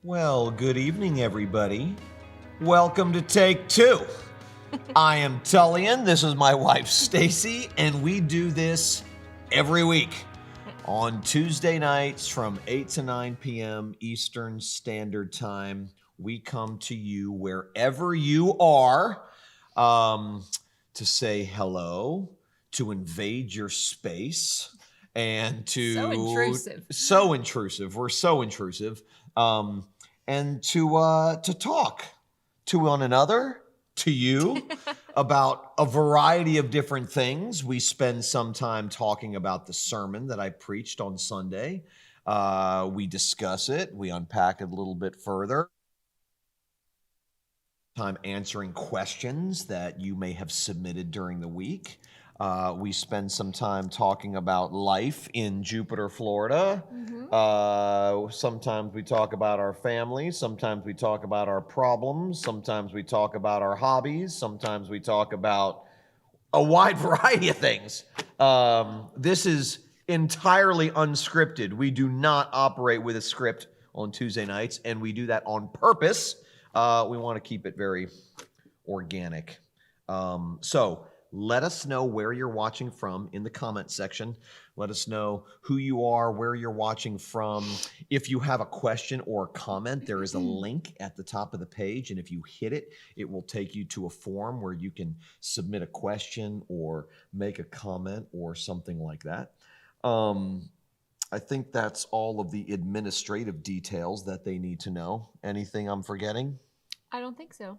Well, good evening, everybody. Welcome to Take Two. I am Tullian. This is my wife, Stacie, and we do this every week on Tuesday nights from 8 to 9 p.m. Eastern Standard Time. We come to you wherever you are to say hello, to invade your space, and to... So intrusive. So intrusive. We're so intrusive. And to talk to one another, to you, about a variety of different things. We spend some time talking about the sermon that I preached on Sunday. We discuss it. We unpack it a little bit further. Time answering questions that you may have submitted during the week. We spend some time talking about life in Jupiter, Florida. Sometimes we talk about our family. Sometimes we talk about our problems. Sometimes we talk about our hobbies. Sometimes we talk about a wide variety of things. This is entirely unscripted. We do not operate with a script on Tuesday nights, and we do that on purpose. We want to keep it very organic. So let us know where you're watching from in the comment section. Let us know who you are, where you're watching from. If you have a question or a comment, there is a link at the top of the page, and if you hit it, it will take you to a form where you can submit a question or make a comment or something like that. I think that's all of the administrative details that they need to know. Anything I'm forgetting? I don't think so.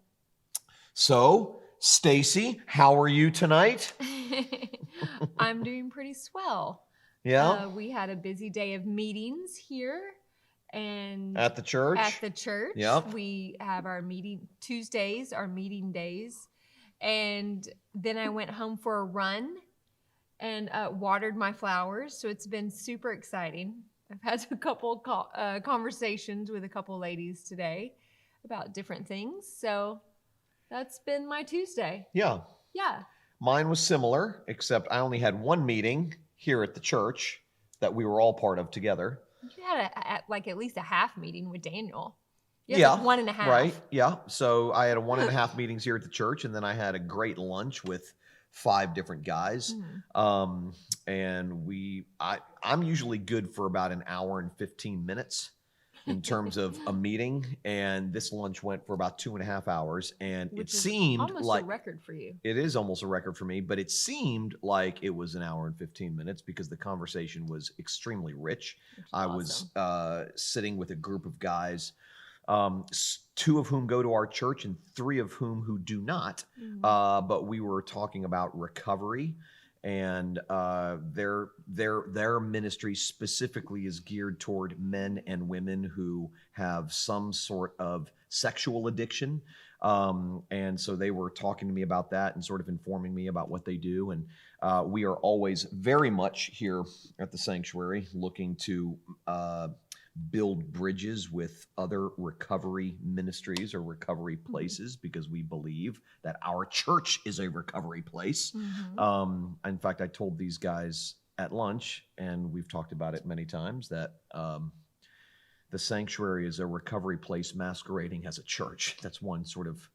So, Stacie, how are you tonight? I'm doing pretty swell. Yeah? We had a busy day of meetings here and At the church? At the church. Yep. We have our meeting Tuesdays, our meeting days. And then I went home for a run and watered my flowers. So it's been super exciting. I've had a couple conversations with a couple ladies today about different things. So that's been my Tuesday. Yeah. Yeah. Mine was similar, except I only had one meeting here at the church that we were all part of together. You had at least a half meeting with Daniel. Yeah. Like 1.5. Right. Yeah. So I had a 1.5 meetings here at the church, and then I had a great lunch with 5 different guys. And I'm usually good for about an hour and 15 minutes in terms of a meeting, and this lunch went for about 2.5 hours, and Which it seemed almost like a record for you. It is almost a record for me, but it seemed like it was an hour and 15 minutes because the conversation was extremely rich. I was sitting with a group of guys, 2 of whom go to our church and 3 of whom do not. But we were talking about recovery, and their ministry specifically is geared toward men and women who have some sort of sexual addiction. And so they were talking to me about that and sort of informing me about what they do. And we are always very much here at the sanctuary looking to build bridges with other recovery ministries or recovery places, because we believe that our church is a recovery place. In fact, I told these guys at lunch, and we've talked about it many times, that the sanctuary is a recovery place masquerading as a church. That's one sort of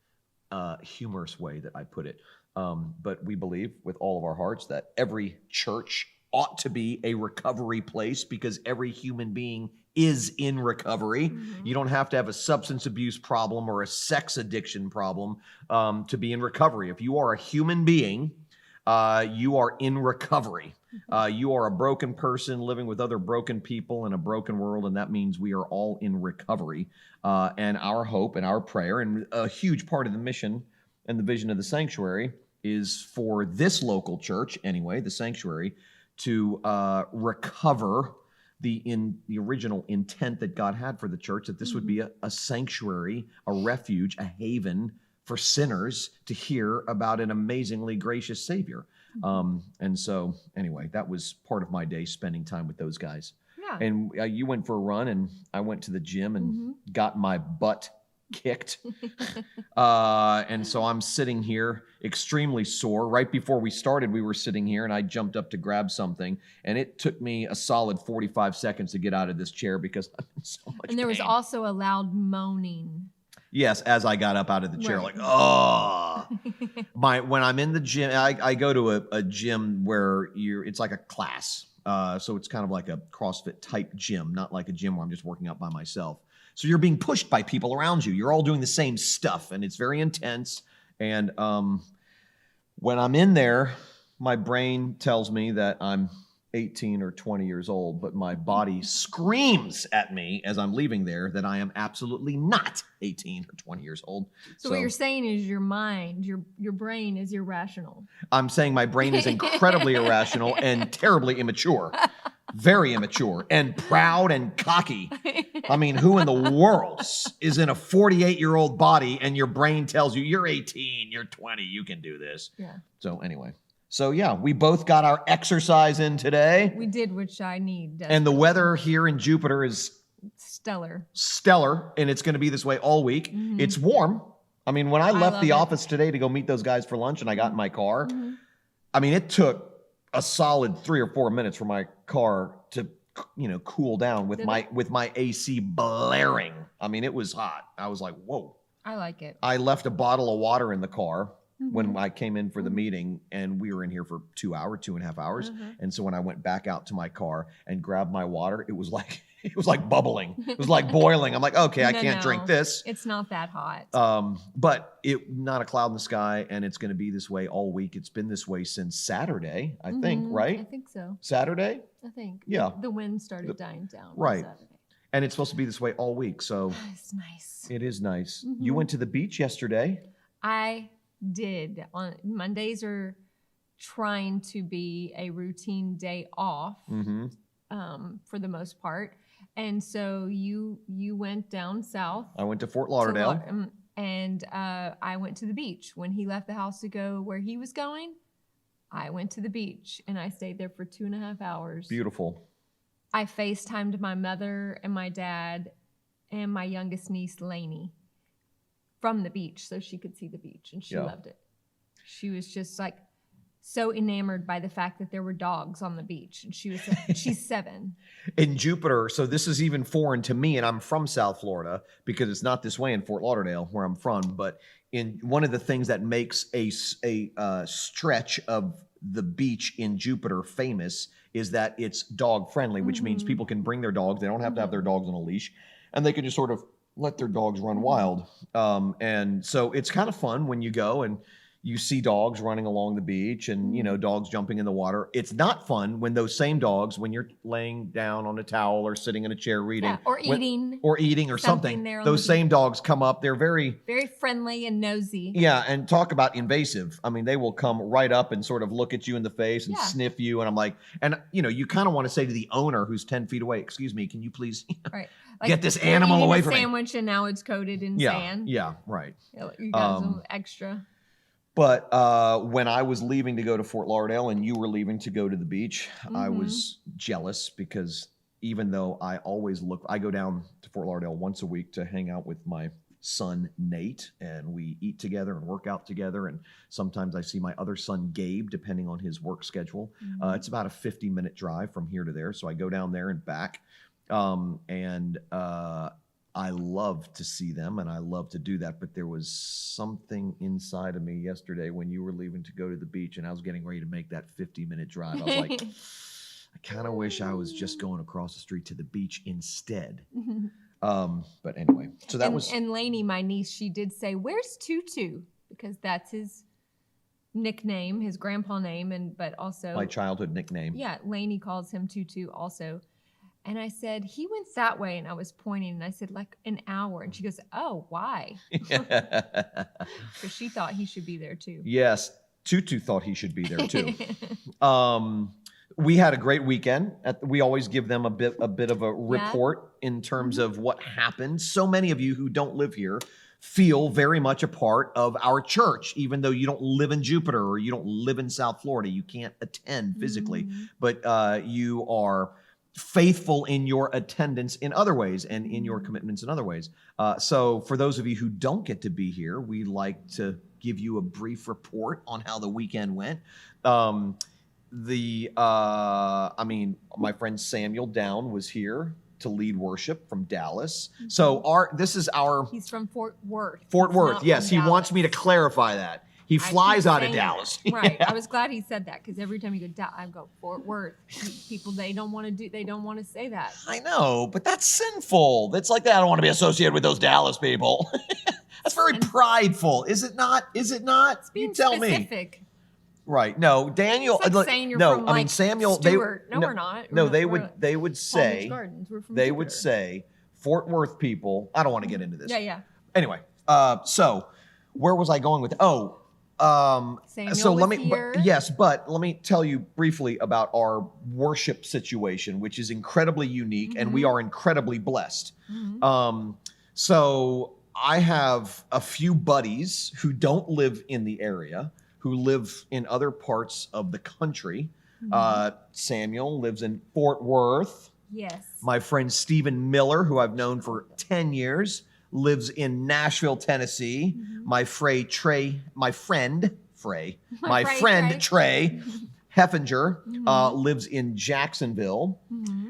humorous way that I put it. But we believe with all of our hearts that every church ought to be a recovery place, because every human being is in recovery. You don't have to have a substance abuse problem or a sex addiction problem to be in recovery. If you are a human being, you are in recovery. You are a broken person living with other broken people in a broken world, and that means we are all in recovery. And our hope and our prayer, and a huge part of the mission and the vision of the sanctuary, is for this local church, anyway, the sanctuary, to recover the original intent that God had for the church, that this would be a sanctuary, a refuge, a haven for sinners to hear about an amazingly gracious Savior. And so, anyway, that was part of my day, spending time with those guys. Yeah. And you went for a run, and I went to the gym and got my butt kicked. And so I'm sitting here extremely sore. Right before we started, we were sitting here and I jumped up to grab something. And it took me a solid 45 seconds to get out of this chair because I'm in so much And there was pain. also a loud moaning. Yes, as I got up out of the chair, Right. like, oh. When I'm in the gym, I go to a gym where it's like a class. So it's kind of like a CrossFit type gym, not like a gym where I'm just working out by myself. So you're being pushed by people around you. You're all doing the same stuff, and it's very intense. And when I'm in there, my brain tells me that I'm 18 or 20 years old, but my body screams at me as I'm leaving there that I am absolutely not 18 or 20 years old. So what you're saying is your mind, your brain is irrational. I'm saying my brain is incredibly irrational and terribly immature. Very immature and proud and cocky. I mean, who in the world is in a 48-year-old body and your brain tells you you're 18, you're 20, you can do this. Yeah. So anyway. So yeah, we both got our exercise in today. We did, which I need. And the weather here in Jupiter is stellar, and it's going to be this way all week. Mm-hmm. It's warm. I mean, when I left the love it. office today to go meet those guys for lunch and I got in my car, Mm-hmm. I mean, it took a solid 3 or 4 minutes for my car to, cool down with my AC blaring. I mean, it was hot. I was like, whoa. I like it. I left a bottle of water in the car Mm-hmm. when I came in for the meeting, and we were in here for 2.5 hours. Mm-hmm. And so when I went back out to my car and grabbed my water, it was like bubbling. It was like boiling. I'm like, okay, I can't drink this. It's not that hot. But not a cloud in the sky, and it's going to be this way all week. It's been this way since Saturday, I think, right? I think so. Saturday? I think. Yeah. The wind started dying down. Right. On Saturday. And it's supposed to be this way all week, so It's nice. it is nice. Mm-hmm. You went to the beach yesterday. I did. On Mondays are trying to be a routine day off for the most part. And so you went down south. I went to Fort Lauderdale. And I went to the beach. When he left the house to go where he was going, I went to the beach and I stayed there for 2.5 hours. Beautiful. I FaceTimed my mother and my dad and my youngest niece, Lainey, from the beach so she could see the beach, and she loved it. She was just like so enamored by the fact that there were dogs on the beach, and she's 7. In Jupiter, so this is even foreign to me, and I'm from South Florida because it's not this way in Fort Lauderdale where I'm from, but in one of the things that makes a stretch of the beach in Jupiter famous is that it's dog friendly, which means people can bring their dogs. They don't have to have their dogs on a leash, and they can just sort of let their dogs run wild. And so it's kind of fun when you go and you see dogs running along the beach and, dogs jumping in the water. It's not fun when those same dogs, when you're laying down on a towel or sitting in a chair reading. Yeah, or eating. Or eating or something. Those same dogs come up. They're very friendly and nosy. Yeah, and talk about invasive. I mean, they will come right up and sort of look at you in the face and sniff you. And I'm like, you kind of want to say to the owner who's 10 feet away, excuse me, can you please Right. get this animal away from me? Sandwich and now it's coated in sand. Yeah, right. You got some extra. But when I was leaving to go to Fort Lauderdale and you were leaving to go to the beach, I was jealous because even though I go down to Fort Lauderdale once a week to hang out with my son, Nate, and we eat together and work out together. And sometimes I see my other son, Gabe, depending on his work schedule. It's about a 50-minute drive from here to there. So I go down there and back. I love to see them and I love to do that, but there was something inside of me yesterday when you were leaving to go to the beach and I was getting ready to make that 50-minute drive. I was like, I kind of wish I was just going across the street to the beach instead. But anyway, so that was... And Lainey, my niece, she did say, "Where's Tutu?" Because that's his nickname, his grandpa name, but also... my childhood nickname. Yeah, Lainey calls him Tutu also. And I said, he went that way. And I was pointing and I said, like an hour. And she goes, oh, why? Because she thought he should be there too. Yes. Tutu thought he should be there too. We had a great weekend. We always give them a bit of a report in terms of what happened. So many of you who don't live here feel very much a part of our church, even though you don't live in Jupiter or you don't live in South Florida. You can't attend physically, but you are faithful in your attendance in other ways and in your commitments in other ways. So for those of you who don't get to be here, we like to give you a brief report on how the weekend went. My friend Samuel Down was here to lead worship from Dallas. Mm-hmm. So he's from Fort Worth. Fort Worth, yes. He wants me to clarify that. He flies out of Dallas. Right. Yeah. I was glad he said that, because every time you go, I go Fort Worth. People, they don't want to say that. I know, but that's sinful. That's like that. I don't want to be associated with those Dallas people. That's very prideful. Is it not? Is it not? It's being you tell specific. Me. Right. No, Daniel. It's like saying you're from, like, Samuel. Stewart. We're not. They would say. They would say Fort Worth people. I don't want to get into this. Yeah. Anyway, so where was I going with? Samuel was here. But let me tell you briefly about our worship situation, which is incredibly unique, and we are incredibly blessed. So I have a few buddies who don't live in the area, who live in other parts of the country. Samuel lives in Fort Worth. Yes. My friend Stephen Miller, who I've known for 10 years, lives in Nashville, Tennessee. My friend Trey Heffinger lives in Jacksonville,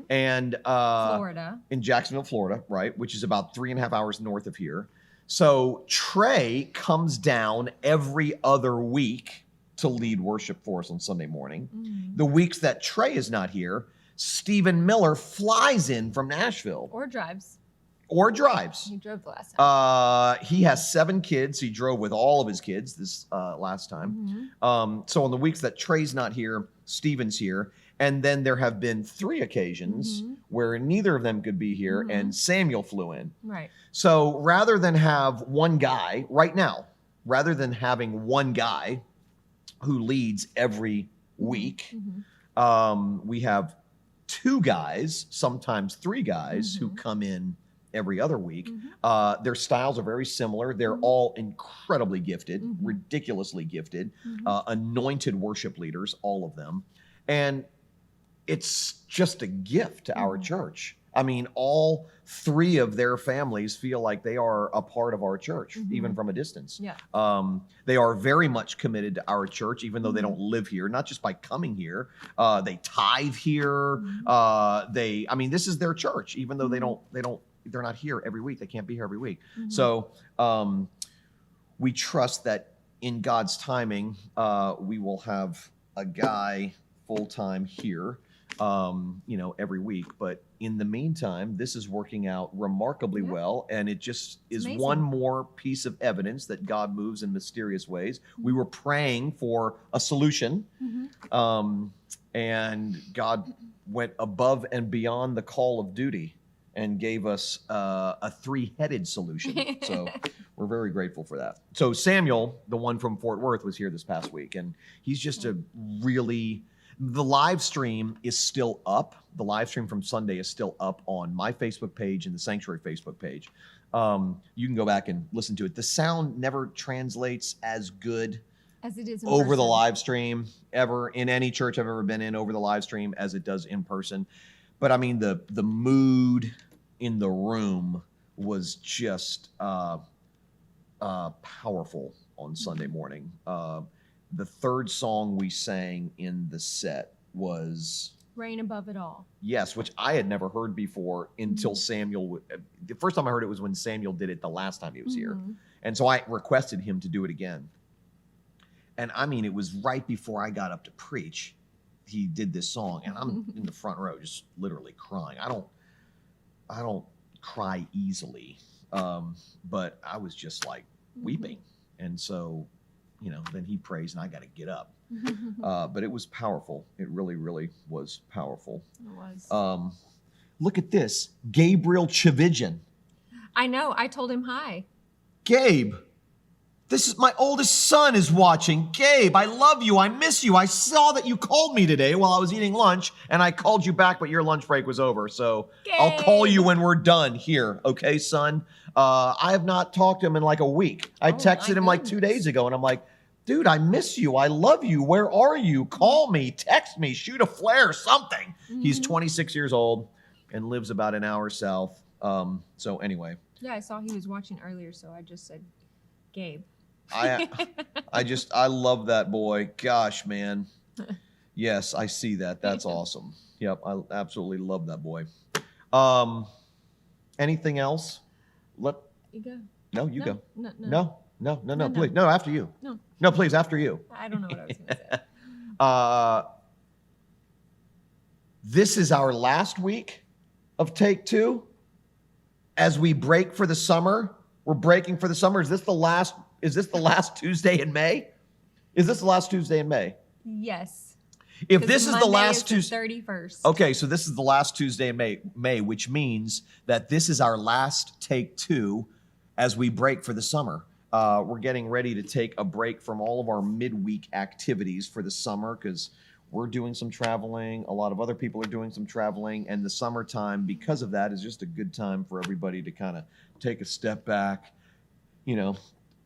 and Florida. In Jacksonville, Florida, right, which is about 3.5 hours north of here. So Trey comes down every other week to lead worship for us on Sunday morning. The weeks that Trey is not here, Stephen Miller flies in from Nashville. Or drives. He drove the last time. He has 7 kids. He drove with all of his kids this last time. So on the weeks that Trey's not here, Stephen's here. And then there have been 3 occasions where neither of them could be here, and Samuel flew in. Right. So rather than have one guy, right now, rather than having one guy who leads every week, we have 2 guys, sometimes 3 guys, who come in every other week. Their styles are very similar. They're all incredibly gifted, ridiculously gifted, anointed worship leaders, all of them. And it's just a gift to our church. I mean, all 3 of their families feel like they are a part of our church, even from a distance. Yeah. They are very much committed to our church, even though they don't live here, not just by coming here. They tithe here. This is their church, even though they're not here every week. They can't be here every week. So we trust that in God's timing, we will have a guy full-time here, every week. But in the meantime, this is working out remarkably well. And it just is amazing. One more piece of evidence that God moves in mysterious ways. We were praying for a solution, and God went above and beyond the call of duty and gave us a 3-headed solution. So we're very grateful for that. So Samuel, the one from Fort Worth, was here this past week, and he's just the live stream is still up. The live stream from Sunday is still up on my Facebook page and the Sanctuary Facebook page. You can go back and listen to it. The sound never translates as good as it is over the live stream ever in any church I've ever been in over the live stream as it does in person. But I mean, the mood in the room was just powerful on Sunday morning. The 3rd song we sang in the set was Reign Above It All. Yes, which I had never heard before until Samuel. The first time I heard it was when Samuel did it the last time he was here. And so I requested him to do it again. And I mean, it was right before I got up to preach. He did this song, and I'm in the front row just literally crying. I don't cry easily, but I was just like weeping. And so, then he prays, and I got to get up. But it was powerful. It really, really was powerful. It was. Look at this. Gabriel Tchividjian. I know. I told him hi. Gabe, this is my oldest son is watching. Gabe, I love you. I miss you. I saw that you called me today while I was eating lunch, and I called you back, but your lunch break was over. So Gabe, I'll call you when we're done here. Okay, son? I have not talked to him in like a week. I texted him like 2 days ago, and I'm like, dude, I miss you. I love you. Where are you? Call me, text me, shoot a flare, something. He's 26 years old and lives about an hour south. So anyway. Yeah, I saw he was watching earlier, so I just said, Gabe. I love that boy. Gosh, man. Yes, I see that. That's awesome. Yep, I absolutely love that boy. Anything else? You go. No, you go. No. No, please. No, after you. No, please, after you. I don't know what I was going to say. This is our last week of Take Two. As we break for the summer, we're breaking for the summer. Is this the last Tuesday in May? Is this the last Tuesday in May? Yes. If this is the last Tuesday, 31st. Okay, so this is the last Tuesday in May, which means that this is our last Take Two as we break for the summer. We're getting ready to take a break from all of our midweek activities for the summer because we're doing some traveling. A lot of other people are doing some traveling, and the summertime, because of that, is just a good time for everybody to kind of take a step back,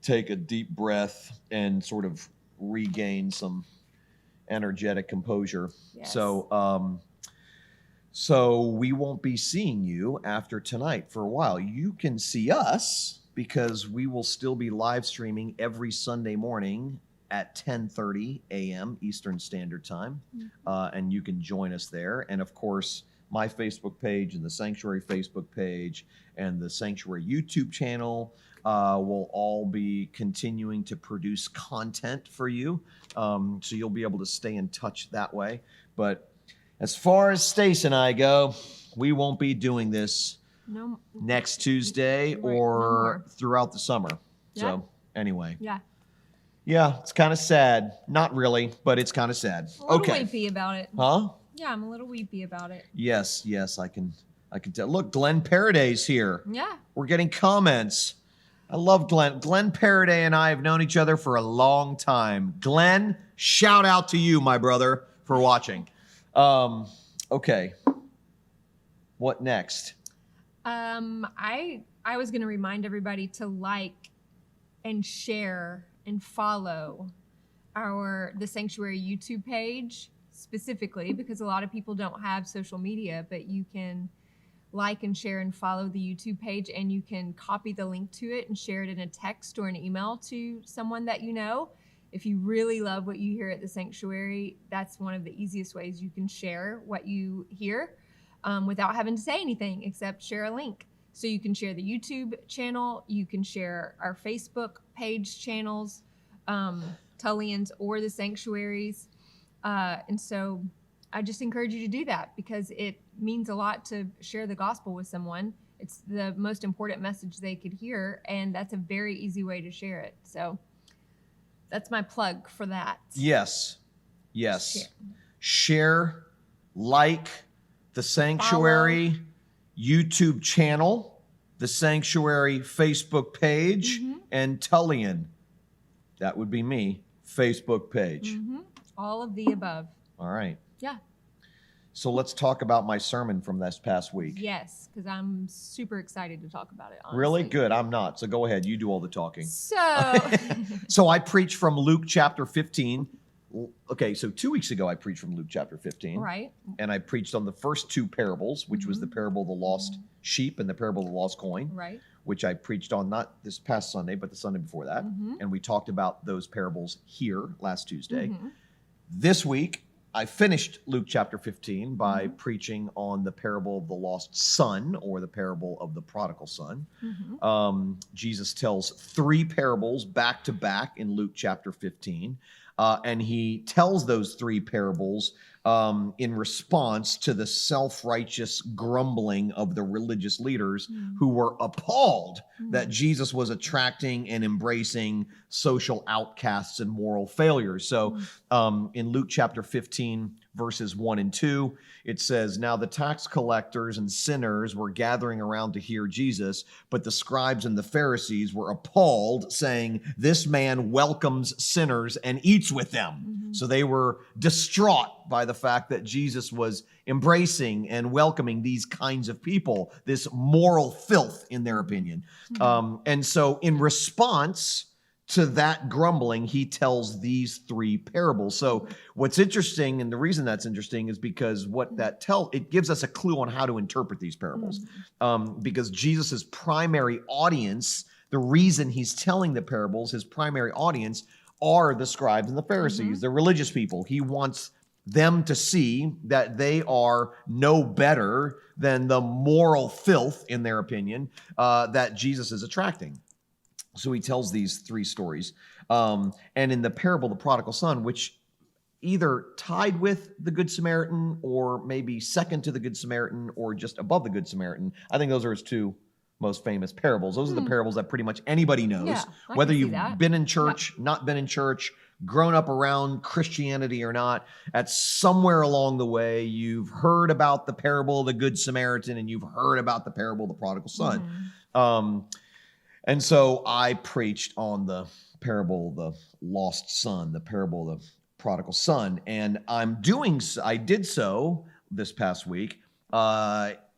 take a deep breath and sort of regain some energetic composure. Yes. So we won't be seeing you after tonight for a while. You can see us because we will still be live streaming every Sunday morning at 10:30 a.m. Eastern Standard Time, and you can join us there. And of course, my Facebook page and the Sanctuary Facebook page and the Sanctuary YouTube channel will all be continuing to produce content for you, so you'll be able to stay in touch that way. But as far as Stacie and I go, we won't be doing this next Tuesday or throughout the summer. Yeah. So anyway. Yeah, it's kind of sad. Not really, but it's kind of sad. A little weepy about it. Huh? Yeah, I'm a little weepy about it. Yes, I can tell. Look, Glenn Paraday's here. Yeah. We're getting comments. I love Glenn. Glenn Paraday and I have known each other for a long time. Glenn, shout out to you, my brother, for watching. Okay. What next? I was going to remind everybody to like and share and follow the Sanctuary YouTube page specifically, because a lot of people don't have social media, but you can like and share and follow the YouTube page, and you can copy the link to it and share it in a text or an email to someone that you know. If you really love what you hear at the Sanctuary, that's one of the easiest ways you can share what you hear without having to say anything except share a link. So you can share the YouTube channel, you can share our Facebook page channels, Tullian's or the Sanctuaries. And so I just encourage you to do that because it means a lot to share the gospel with someone. It's the most important message they could hear, and that's a very easy way to share it. So that's my plug for that. Yes. Share, like the Sanctuary YouTube channel, the Sanctuary Facebook page, and Tullian. That would be me, Facebook page. All of the above. All right. Yeah. So let's talk about my sermon from this past week. Yes, because I'm super excited to talk about it, honestly. Really? Good. I'm not. So go ahead. You do all the talking. So I preached from Luke chapter 15. Okay, so 2 weeks ago I preached from Luke chapter 15. Right. And I preached on the first two parables, which was the parable of the lost sheep and the parable of the lost coin. Right. Which I preached on not this past Sunday, but the Sunday before that. And we talked about those parables here last Tuesday. This week, I finished Luke chapter 15 by preaching on the parable of the lost son, or the parable of the prodigal son. Jesus tells three parables back to back in Luke chapter 15. And he tells those three parables in response to the self-righteous grumbling of the religious leaders who were appalled that Jesus was attracting and embracing social outcasts and moral failures. So in Luke chapter 15, verses 1 and 2, it says, "Now the tax collectors and sinners were gathering around to hear Jesus, but the scribes and the Pharisees were appalled, saying, 'This man welcomes sinners and eats with them.'" So they were distraught by the fact that Jesus was embracing and welcoming these kinds of people, this moral filth, in their opinion. And so in response to that grumbling, he tells these three parables. So what's interesting, and the reason that's interesting, is because what that it gives us a clue on how to interpret these parables. Because Jesus's primary audience, the reason he's telling the parables, his primary audience are the scribes and the Pharisees, the religious people. He wants them to see that they are no better than the moral filth, in their opinion, that Jesus is attracting. So he tells these three stories. And in the parable of the prodigal son, which either tied with the Good Samaritan or maybe second to the Good Samaritan or just above the Good Samaritan, I think those are his two most famous parables. Those are the parables that pretty much anybody knows, whether you've been in church, not been in church, grown up around Christianity or not. At somewhere along the way, you've heard about the parable of the Good Samaritan and you've heard about the parable of the prodigal son. And so I preached on the parable of the lost son, the parable of the prodigal son. And I did so this past week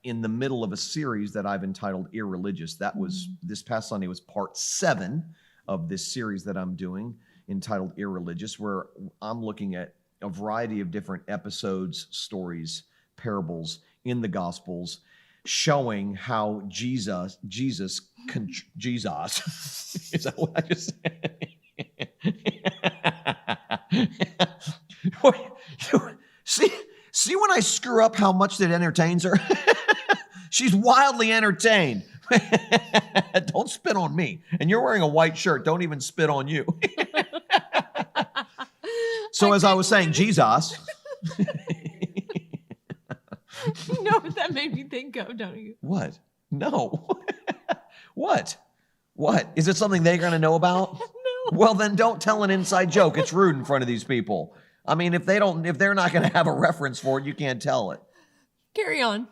in the middle of a series that I've entitled Irreligious. That was this past Sunday was part 7 of this series that I'm doing entitled Irreligious, where I'm looking at a variety of different episodes, stories, parables in the Gospels, showing how Jesus, is that what I just said? See when I screw up how much that entertains her? She's wildly entertained. Don't spit on me. And you're wearing a white shirt. Don't even spit on you. So as I was saying, Jesus. You know what that made me think of, don't you? What? No. What? Is it something they're going to know about? No. Well, then don't tell an inside joke. It's rude in front of these people. I mean, if they're not going to have a reference for it, you can't tell it. Carry on.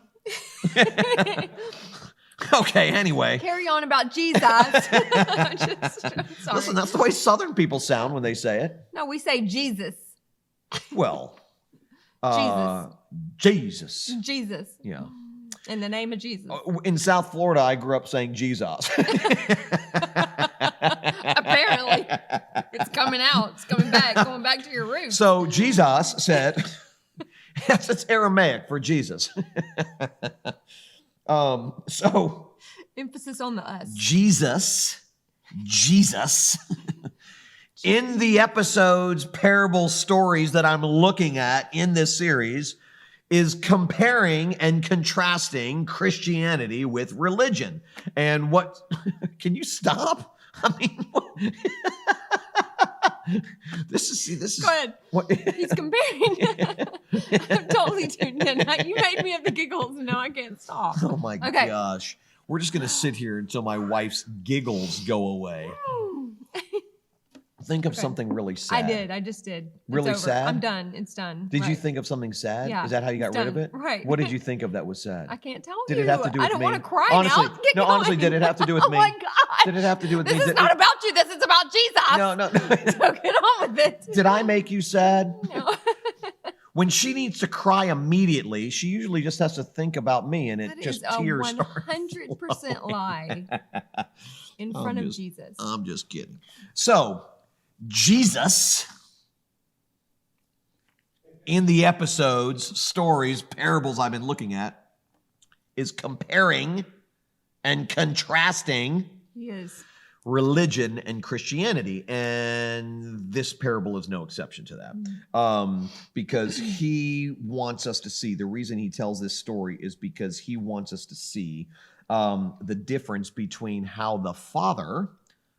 Okay, anyway. Carry on about Jesus. Sorry. Listen, that's the way Southern people sound when they say it. No, we say Jesus. Well, Jesus. Jesus. Yeah. In the name of Jesus. In South Florida, I grew up saying Jesus. Apparently. It's coming out. It's coming back. Going back to your roots. So Jesus said, yes, it's Aramaic for Jesus. So emphasis on the us. Jesus, in the episodes, parable stories that I'm looking at in this series, is comparing and contrasting Christianity with religion. And what, can you stop? I mean, this is. Go ahead. What? He's comparing. I'm totally tuned in. You made me have the giggles, and now I can't stop. Oh my gosh. We're just going to sit here until my wife's giggles go away. Think of something really sad. I just did. Really it's over. sad? I'm done. It's done. Did you think of something sad? Yeah. Is that how you got rid of it? Right. What did you think of that was sad? I can't tell Did you. it have to do with me? I don't want to cry honestly, now. Get going. Honestly, did it have to do with me? Oh my God. Did it have to do with this me? This is not about you. This is about Jesus. No. So get on with it. Did I make you sad? No. When she needs to cry immediately, she usually just has to think about me, and that just is tears a 100% lie in front of Jesus. I'm just kidding. So, Jesus, in the episodes, stories, parables I've been looking at, is comparing and contrasting religion and Christianity. And this parable is no exception to that. Because he wants us to see, the reason he tells this story is because he wants us to see the difference between how the father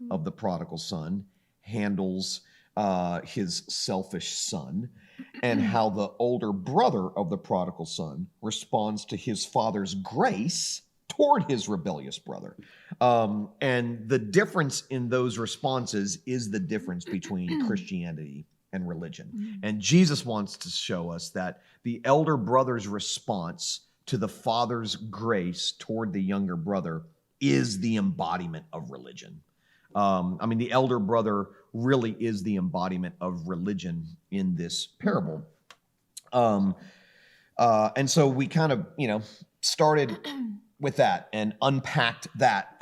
of the prodigal son handles his selfish son, and how the older brother of the prodigal son responds to his father's grace toward his rebellious brother. And the difference in those responses is the difference between Christianity and religion. And Jesus wants to show us that the elder brother's response to the father's grace toward the younger brother is the embodiment of religion. The elder brother really is the embodiment of religion in this parable. And so we kind of, started with that and unpacked that.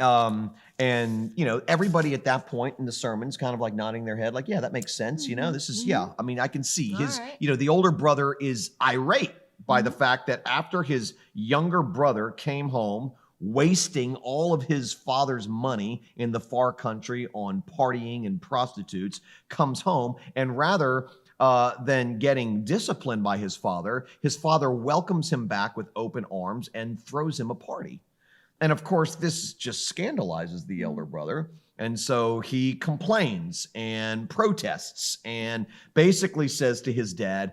And, everybody at that point in the sermon's kind of like nodding their head like, yeah, that makes sense. This is, I mean, I can see his, right. the older brother is irate by the fact that after his younger brother came home, wasting all of his father's money in the far country on partying and prostitutes, comes home and rather than getting disciplined by his father welcomes him back with open arms and throws him a party. And of course, this just scandalizes the elder brother. And so he complains and protests and basically says to his dad,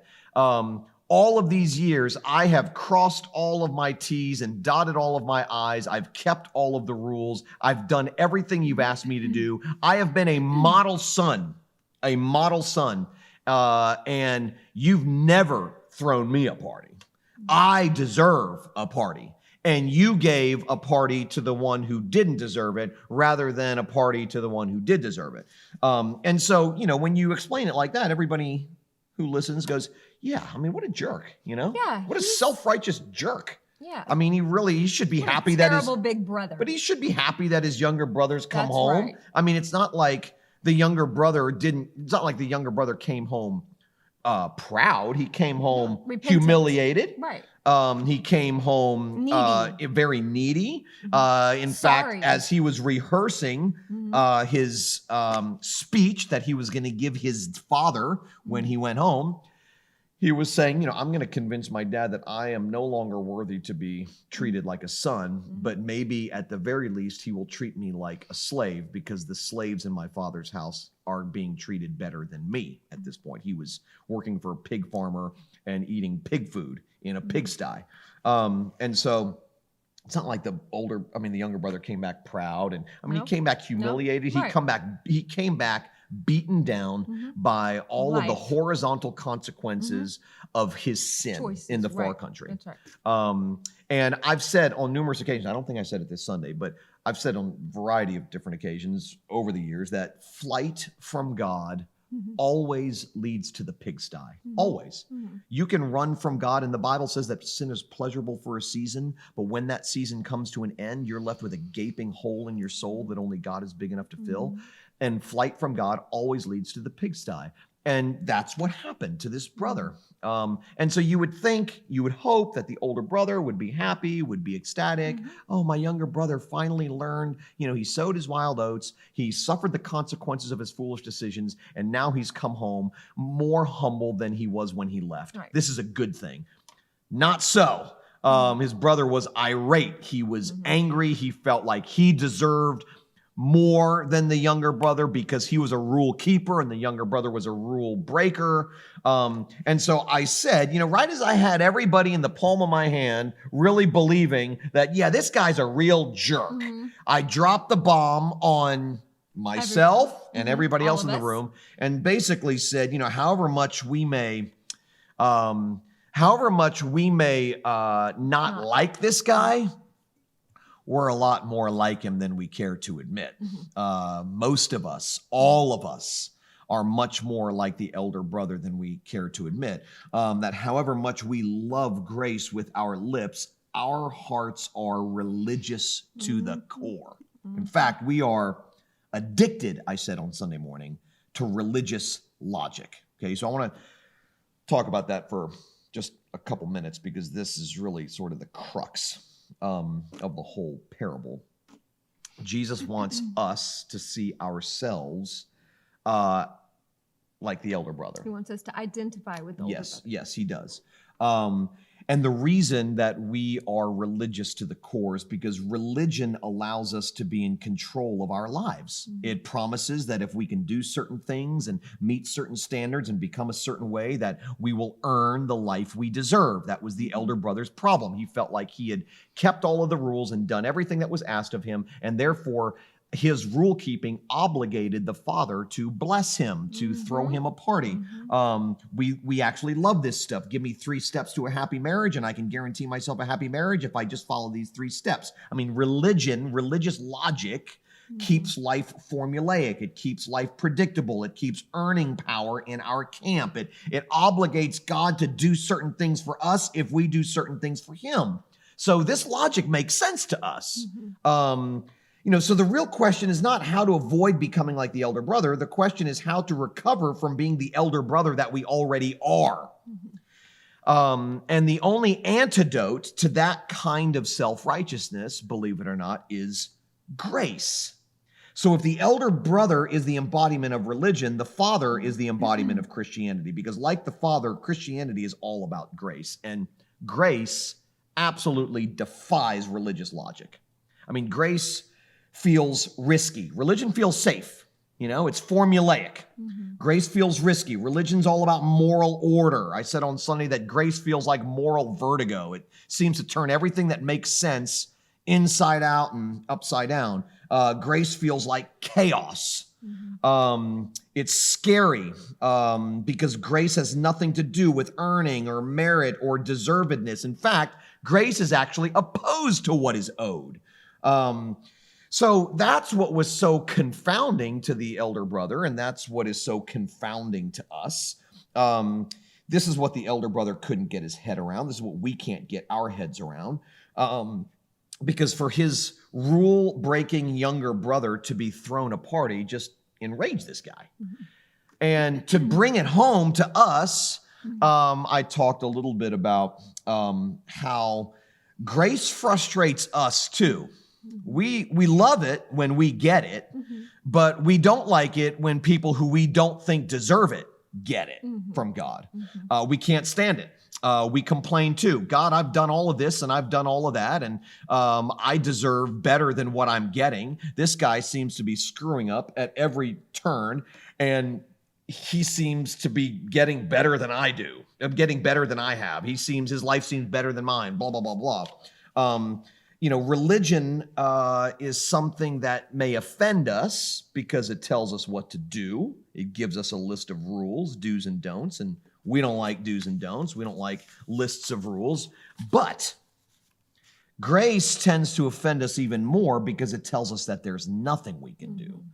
all of these years, I have crossed all of my T's and dotted all of my I's. I've kept all of the rules. I've done everything you've asked me to do. I have been a model son, and you've never thrown me a party. I deserve a party. And you gave a party to the one who didn't deserve it rather than a party to the one who did deserve it. And so, when you explain it like that, everybody who listens goes, yeah, I mean, what a jerk, Yeah, what a self-righteous jerk. Yeah. I mean, he should be happy that his big brother. But he should be happy that his younger brothers come That's home. right. I mean, it's not like the younger brother came home proud. He came home humiliated. Right. He came home very needy. In fact, as he was rehearsing his speech that he was going to give his father when he went home, he was saying, I'm going to convince my dad that I am no longer worthy to be treated like a son, but maybe at the very least he will treat me like a slave because the slaves in my father's house are being treated better than me at this point. He was working for a pig farmer and eating pig food in a pigsty. And so it's not like the younger brother came back proud. And he came back humiliated. He came back beaten down by all of the horizontal consequences of his sin in the far country. That's right. And I've said on numerous occasions, I don't think I said it this Sunday, but I've said on a variety of different occasions over the years that flight from God always leads to the pigsty. Always. You can run from God, and the Bible says that sin is pleasurable for a season, but when that season comes to an end, you're left with a gaping hole in your soul that only God is big enough to fill. And flight from God always leads to the pigsty. And that's what happened to this brother. And so you would hope that the older brother would be happy, would be ecstatic. Oh, my younger brother finally learned, he sowed his wild oats. He suffered the consequences of his foolish decisions. And now he's come home more humble than he was when he left. Right. This is a good thing. Not so. His brother was irate. He was angry. He felt like he deserved more than the younger brother because he was a rule keeper and the younger brother was a rule breaker. And so I said, right as I had everybody in the palm of my hand really believing that, yeah, this guy's a real jerk, I dropped the bomb on myself and everybody else in the room and basically said, however much we may not like this guy, we're a lot more like him than we care to admit. Most of us, all of us, are much more like the elder brother than we care to admit. That however much we love grace with our lips, our hearts are religious to the core. In fact, we are addicted, I said on Sunday morning, to religious logic. Okay, so I want to talk about that for just a couple minutes because this is really sort of the crux of the whole parable. Jesus wants us to see ourselves like the elder brother. He wants us to identify with the older brother. Yes, he does. And the reason that we are religious to the core is because religion allows us to be in control of our lives. It promises that if we can do certain things and meet certain standards and become a certain way, that we will earn the life we deserve. That was the elder brother's problem. He felt like he had kept all of the rules and done everything that was asked of him, and therefore his rule keeping obligated the father to bless him, to throw him a party. We actually love this stuff. Give me 3 steps to a happy marriage and I can guarantee myself a happy marriage if I just follow these 3 steps. I mean, religious logic keeps life formulaic. It keeps life predictable. It keeps earning power in our camp. It obligates God to do certain things for us if we do certain things for him. So this logic makes sense to us. So the real question is not how to avoid becoming like the elder brother. The question is how to recover from being the elder brother that we already are. And the only antidote to that kind of self-righteousness, believe it or not, is grace. So if the elder brother is the embodiment of religion, the father is the embodiment of Christianity, because like the father, Christianity is all about grace. And grace absolutely defies religious logic. I mean, grace feels risky. Religion feels safe. It's formulaic. Grace feels risky. Religion's all about moral order. I said on Sunday that grace feels like moral vertigo. It seems to turn everything that makes sense inside out and upside down. Grace feels like chaos. It's scary because grace has nothing to do with earning or merit or deservedness. In fact, grace is actually opposed to what is owed. So that's what was so confounding to the elder brother, and that's what is so confounding to us. This is what the elder brother couldn't get his head around. This is what we can't get our heads around. Because for his rule-breaking younger brother to be thrown a party just enraged this guy. And to bring it home to us, I talked a little bit about how grace frustrates us too. We love it when we get it, but we don't like it when people who we don't think deserve it get it from God. We can't stand it. We complain too. God, I've done all of this and I've done all of that, and I deserve better than what I'm getting. This guy seems to be screwing up at every turn, and he seems to be getting better than I do. I'm getting better than I have. His life seems better than mine, blah, blah, blah, blah. Religion is something that may offend us because it tells us what to do. It gives us a list of rules, do's and don'ts, and we don't like do's and don'ts. We don't like lists of rules. But grace tends to offend us even more because it tells us that there's nothing we can do.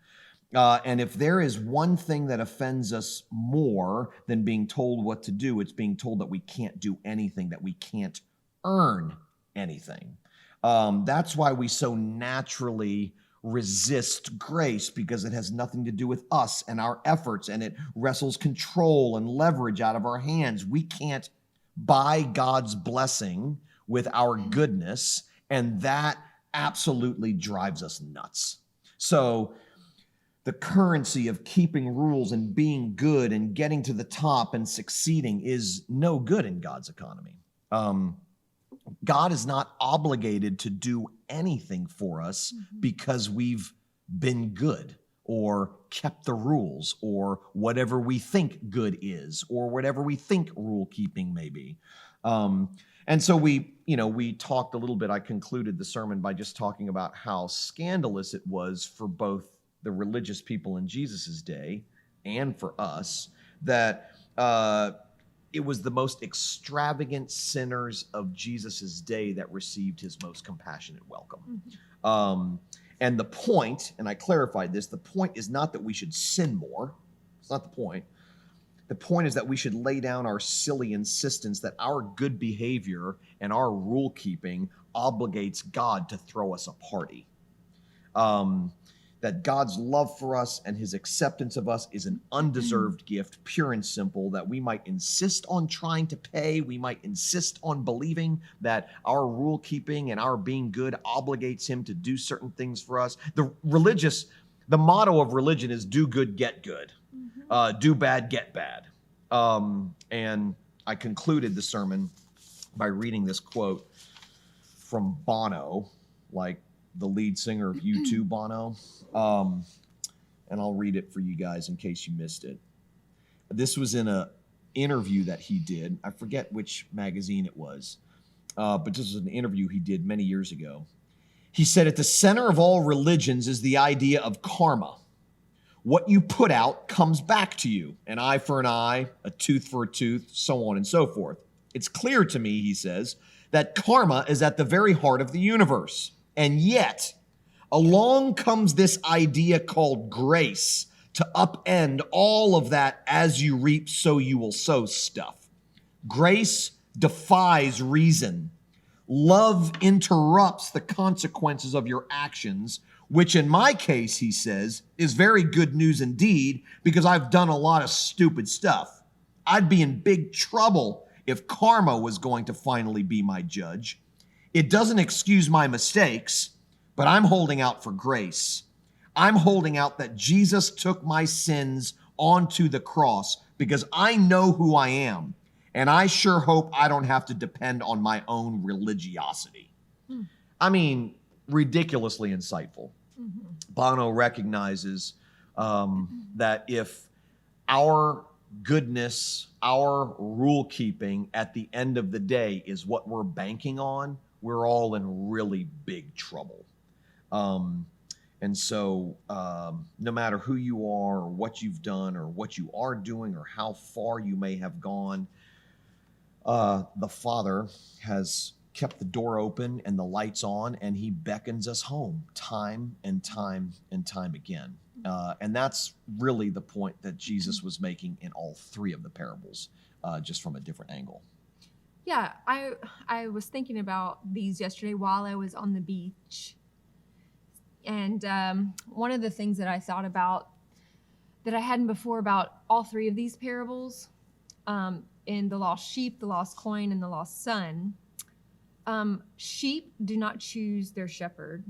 And if there is one thing that offends us more than being told what to do, it's being told that we can't do anything, that we can't earn anything. That's why we so naturally resist grace, because it has nothing to do with us and our efforts, and it wrestles control and leverage out of our hands. We can't buy God's blessing with our goodness, and that absolutely drives us nuts. So the currency of keeping rules and being good and getting to the top and succeeding is no good in God's economy. God is not obligated to do anything for us because we've been good or kept the rules or whatever we think good is or whatever we think rule keeping may be. And so we talked a little bit. I concluded the sermon by just talking about how scandalous it was for both the religious people in Jesus's day and for us that it was the most extravagant sinners of Jesus's day that received his most compassionate welcome. And the point, and I clarified this, the point is not that we should sin more. It's not the point. The point is that we should lay down our silly insistence that our good behavior and our rule keeping obligates God to throw us a party. That God's love for us and his acceptance of us is an undeserved gift, pure and simple, that we might insist on trying to pay. We might insist on believing that our rule keeping and our being good obligates him to do certain things for us. The motto of religion is do good, get good. Do bad, get bad. And I concluded the sermon by reading this quote from Bono, like the lead singer of U2, Bono. And I'll read it for you guys in case you missed it. This was in an interview that he did. I forget which magazine it was, but this was an interview he did many years ago. He said, "At the center of all religions is the idea of karma. What you put out comes back to you. An eye for an eye, a tooth for a tooth, so on and so forth. It's clear to me," he says, "that karma is at the very heart of the universe. And yet, along comes this idea called grace to upend all of that as you reap, so you will sow stuff. Grace defies reason. Love interrupts the consequences of your actions, which in my case, he says, is very good news indeed, because I've done a lot of stupid stuff. I'd be in big trouble if karma was going to finally be my judge. It doesn't excuse my mistakes, but I'm holding out for grace. I'm holding out that Jesus took my sins onto the cross because I know who I am, and I sure hope I don't have to depend on my own religiosity. I mean, ridiculously insightful. Bono recognizes that if our goodness, our rule keeping at the end of the day is what we're banking on, we're all in really big trouble. And so no matter who you are or what you've done or what you are doing or how far you may have gone, the Father has kept the door open and the lights on, and he beckons us home time and time and time again. And that's really the point that Jesus was making in all three of the parables, just from a different angle. Yeah, I was thinking about these yesterday while I was on the beach. And one of the things that I thought about that I hadn't before about all three of these parables, in the lost sheep, the lost coin, and the lost son, sheep do not choose their shepherd.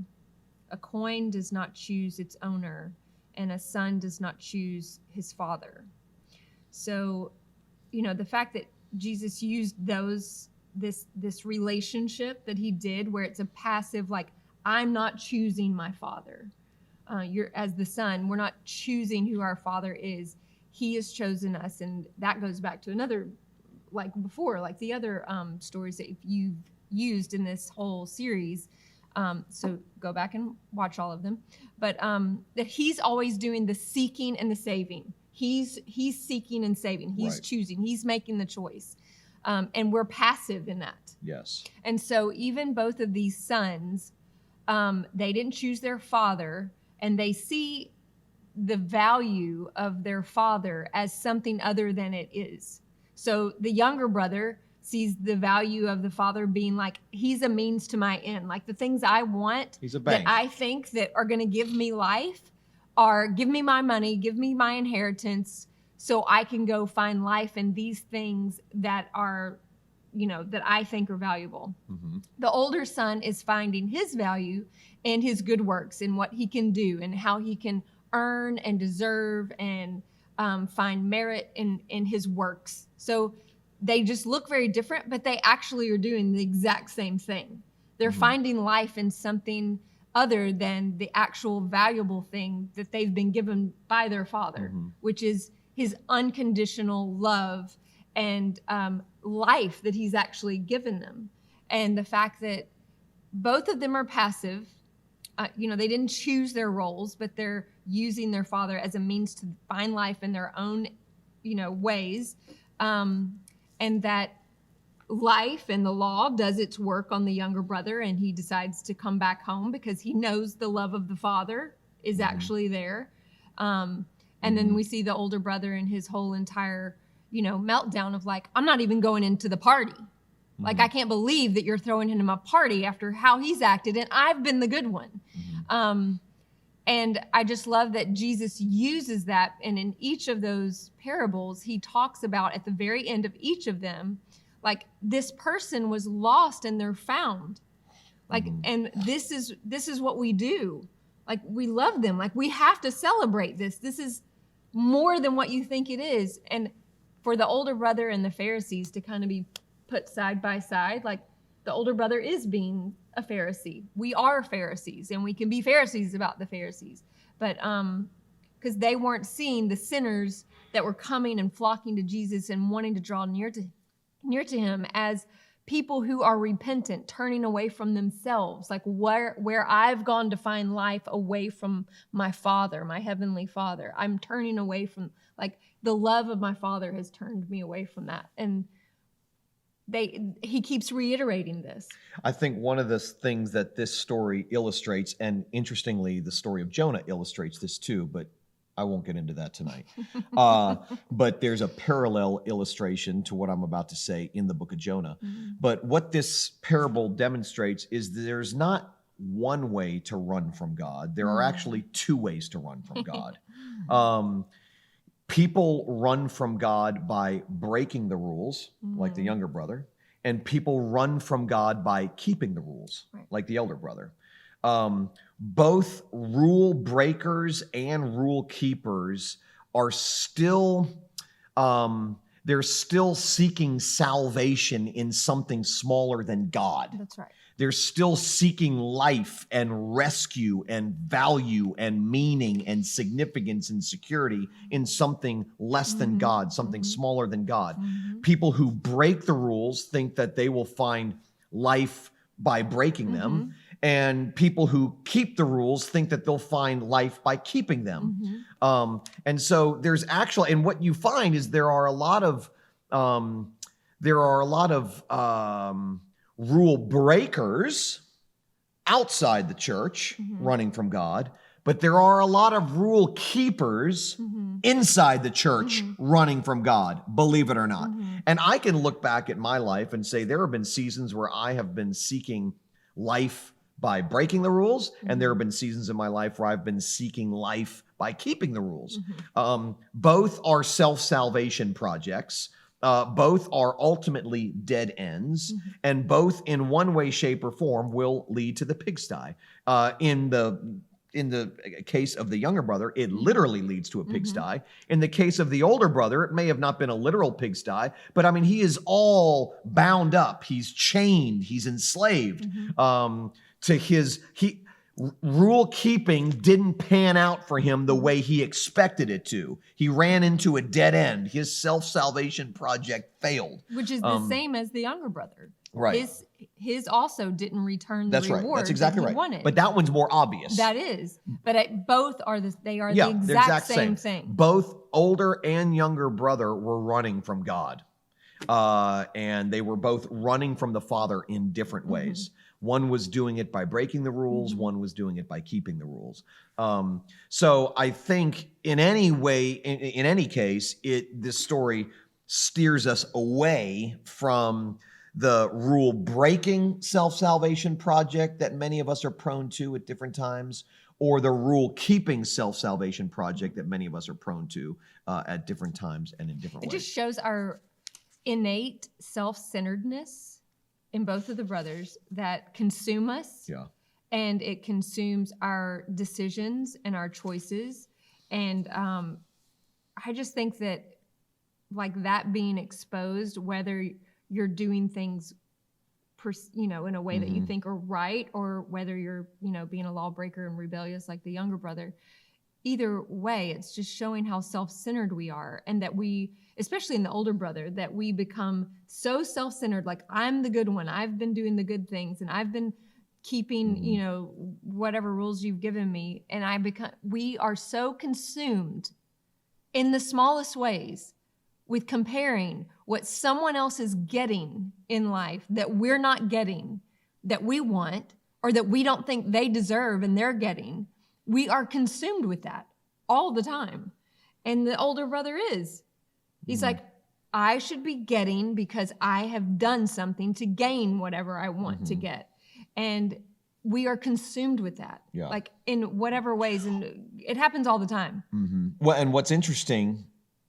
A coin does not choose its owner, and a son does not choose his father. So, the fact that Jesus used this relationship that he did, where it's a passive, like, I'm not choosing my father. You're as the son, we're not choosing who our father is. He has chosen us, and that goes back to another, like before, like the other stories that you've used in this whole series. So go back and watch all of them. But that he's always doing the seeking and the saving. He's seeking and saving. He's Right. choosing. He's making the choice. And we're passive in that. Yes. And so even both of these sons, they didn't choose their father, and they see the value of their father as something other than it is. So the younger brother sees the value of the father being like, he's a means to my end. Like the things I want He's a that bank. I think that are going to give me life are give me my money, give me my inheritance, so I can go find life in these things that are, that I think are valuable. Mm-hmm. The older son is finding his value in his good works and what he can do and how he can earn and deserve and find merit in his works. So they just look very different, but they actually are doing the exact same thing. They're Mhm. finding life in something other than the actual valuable thing that they've been given by their father, Mhm. which is his unconditional love and life that he's actually given them. And the fact that both of them are passive, they didn't choose their roles, but they're using their father as a means to find life in their own, ways. And that life and the law does its work on the younger brother, and he decides to come back home because he knows the love of the father is Mhm. actually there. And then we see the older brother and his whole entire, meltdown of like, I'm not even going into the party. Like, Mhm. I can't believe that you're throwing him a party after how he's acted, and I've been the good one. Mhm. And I just love that Jesus uses that. And in each of those parables, he talks about at the very end of each of them, like, this person was lost and they're found. Like, Mhm. and this is what we do. Like, we love them. Like, we have to celebrate this. This is more than what you think it is. And for the older brother and the Pharisees to kind of be put side by side, like, the older brother is being a Pharisee. We are Pharisees, and we can be Pharisees about the Pharisees. But because they weren't seeing the sinners that were coming and flocking to Jesus and wanting to draw near to him as people who are repentant, turning away from themselves, like where I've gone to find life away from my Father, my Heavenly Father. I'm turning away from, like, the love of my Father has turned me away from that. And he keeps reiterating this. I think one of the things that this story illustrates, and interestingly, the story of Jonah illustrates this too, but I won't get into that tonight. But there's a parallel illustration to what I'm about to say in the book of Jonah. But what this parable demonstrates is there's not one way to run from God. There are actually two ways to run from God. People run from God by breaking the rules, like the younger brother, and people run from God by keeping the rules, like the elder brother. Both rule breakers and rule keepers are still, they're still seeking salvation in something smaller than God. That's right. They're still seeking life and rescue and value and meaning and significance and security in something less than God, something smaller than God. People who break the rules think that they will find life by breaking them. And people who keep the rules think that they'll find life by keeping them. And so there's actually, and what you find is there are a lot of rule breakers outside the church running from God, but there are a lot of rule keepers inside the church running from God, believe it or not. And I can look back at my life and say there have been seasons where I have been seeking life by breaking the rules, and there have been seasons in my life where I've been seeking life by keeping the rules. Both are self-salvation projects. Both are ultimately dead ends, and both in one way, shape, or form will lead to the pigsty. In the case of the younger brother, it literally leads to a pigsty. In the case of the older brother, it may have not been a literal pigsty, but I mean, he is all bound up. He's chained. He's enslaved to his... Rule keeping didn't pan out for him the way he expected it to. He ran into a dead end. His self-salvation project failed. Which is the same as the younger brother. Right. His also didn't return the That's right. reward That's exactly that he right. wanted. But that one's more obvious. That is. But both are the they're exact same thing. Both older and younger brother were running from God. And they were both running from the Father in different ways. One was doing it by breaking the rules. One was doing it by keeping the rules. So I think in any way, in any case, this story steers us away from the rule-breaking self-salvation project that many of us are prone to at different times, or the rule-keeping self-salvation project that many of us are prone to at different times and in different ways. It just shows our innate self-centeredness in both of the brothers that consume us. Yeah. And it consumes our decisions and our choices. And I just think that like that being exposed, whether you're doing things, in a way that you think are right, or whether you're, being a lawbreaker and rebellious like the younger brother, either way, it's just showing how self-centered we are, and that we, especially in the older brother, that we become so self-centered, like I'm the good one. I've been doing the good things, and I've been keeping, whatever rules you've given me. And we are so consumed in the smallest ways with comparing what someone else is getting in life that we're not getting, that we want, or that we don't think they deserve and they're getting. We are consumed with that all the time. And the older brother is. He's like, I should be getting because I have done something to gain whatever I want to get. And we are consumed with that, like in whatever ways. And it happens all the time. Well, and what's interesting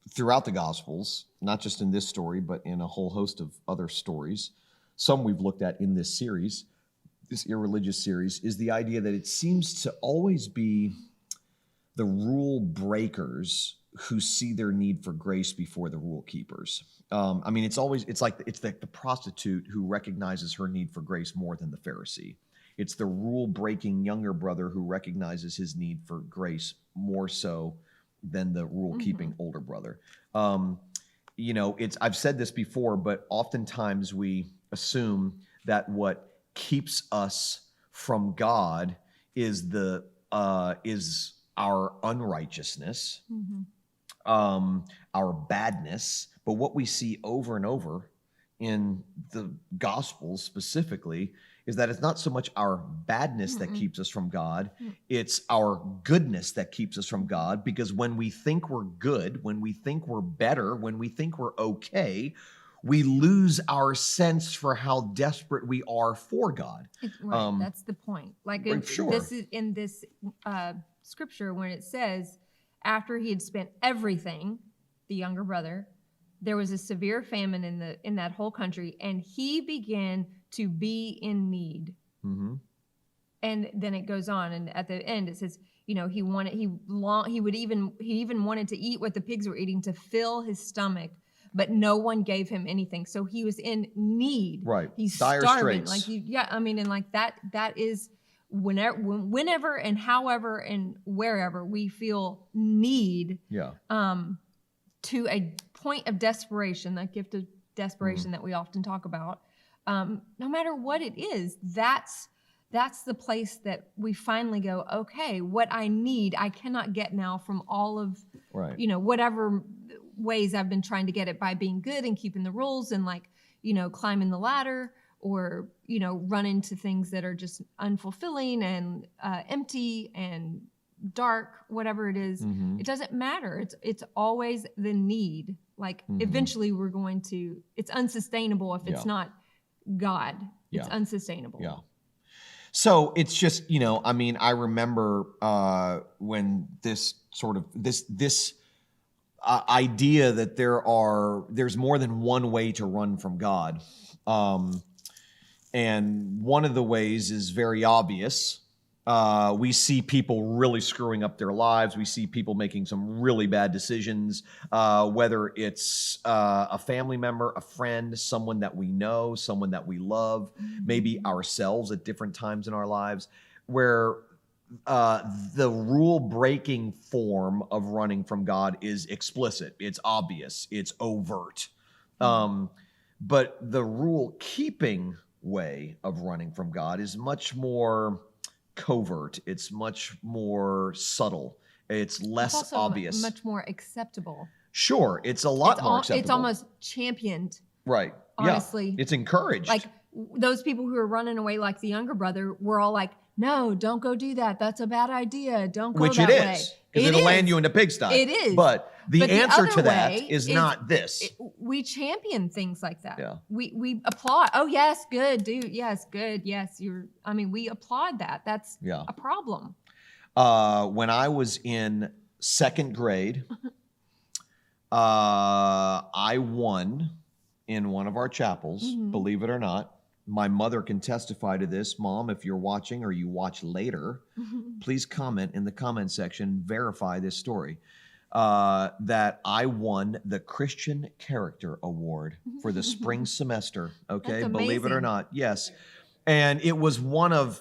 throughout the Gospels, not just in this story, but in a whole host of other stories, some we've looked at in this series, this irreligious series, is the idea that it seems to always be the rule breakers who see their need for grace before the rule keepers. I mean, it's like the prostitute who recognizes her need for grace more than the Pharisee. It's the rule-breaking younger brother who recognizes his need for grace more so than the rule-keeping older brother. I've said this before, but oftentimes we assume that what keeps us from God is our unrighteousness, our badness. But what we see over and over in the Gospels specifically is that it's not so much our badness that Mm-mm. keeps us from God, Mm. it's our goodness that keeps us from God. Because when we think we're good, when we think we're better, when we think we're okay, we lose our sense for how desperate we are for God. Right, that's the point. Like Sure. this is in this scripture when it says, after he had spent everything, the younger brother, there was a severe famine in that whole country, and he began to be in need. Mm-hmm. And then it goes on, and at the end it says, he even wanted to eat what the pigs were eating to fill his stomach, but no one gave him anything. So he was in need. Right. He's Dire starving. straits. And like that is whenever and however and wherever we feel need. Yeah. To a point of desperation, that gift of desperation that we often talk about. No matter what it is, that's the place that we finally go, okay, what I need, I cannot get now from all of, Right. whatever ways I've been trying to get it by being good and keeping the rules and climbing the ladder or, run into things that are just unfulfilling and empty and dark, whatever it is. Mm-hmm. It doesn't matter. It's always the need. Like eventually we're going to, it's unsustainable if it's not God. It's unsustainable. Yeah. So it's just, I remember when this sort of this idea that there's more than one way to run from God. And one of the ways is very obvious. We see people really screwing up their lives. We see people making some really bad decisions, whether it's a family member, a friend, someone that we know, someone that we love, maybe ourselves at different times in our lives, where the rule-breaking form of running from God is explicit. It's obvious. It's overt. But the rule-keeping way of running from God is much more covert. It's much more subtle. It's less also obvious. Much more acceptable. Sure, it's a lot more acceptable. It's almost championed. Right. Honestly. Yeah. It's encouraged. Like those people who are running away like the younger brother were all like, no, don't go do that. That's a bad idea. Don't go that way. Which it is. Because it'll land you in a pigsty. It is. But the answer other to that way is not this. We champion things like that. Yeah. We applaud. Oh, yes, good, dude. Yes, good. Yes, we applaud that. That's a problem. When I was in second grade, I won in one of our chapels, believe it or not. My mother can testify to this. Mom, if you're watching or you watch later, please comment in the comment section, verify this story, that I won the Christian Character Award for the spring semester. Okay, believe it or not. Yes. And it was one of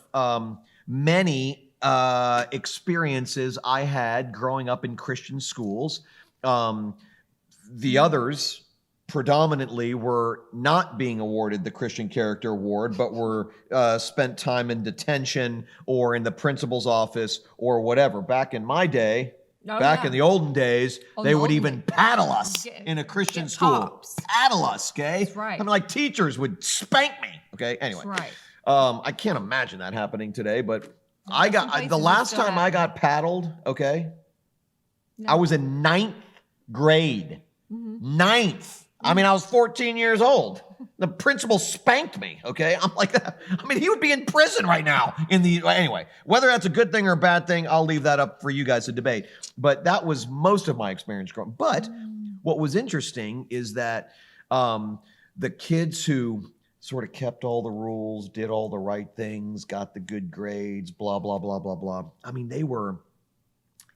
many experiences I had growing up in Christian schools. The others predominantly were not being awarded the Christian Character Award, but were spent time in detention or in the principal's office or whatever. Back in my day, in the olden days, they would even paddle us in a Christian school. Tops. Paddle us, okay? That's right. I mean, like teachers would spank me, okay? Anyway. That's right. I can't imagine that happening today, but the last time I got paddled, okay, I was in 9th grade. 9th. I mean, I was 14 years old. The principal spanked me, okay? I'm like, he would be in prison right now. Anyway, whether that's a good thing or a bad thing, I'll leave that up for you guys to debate. But that was most of my experience growing up. But what was interesting is that the kids who sort of kept all the rules, did all the right things, got the good grades, blah, blah, blah, blah, blah. I mean, they were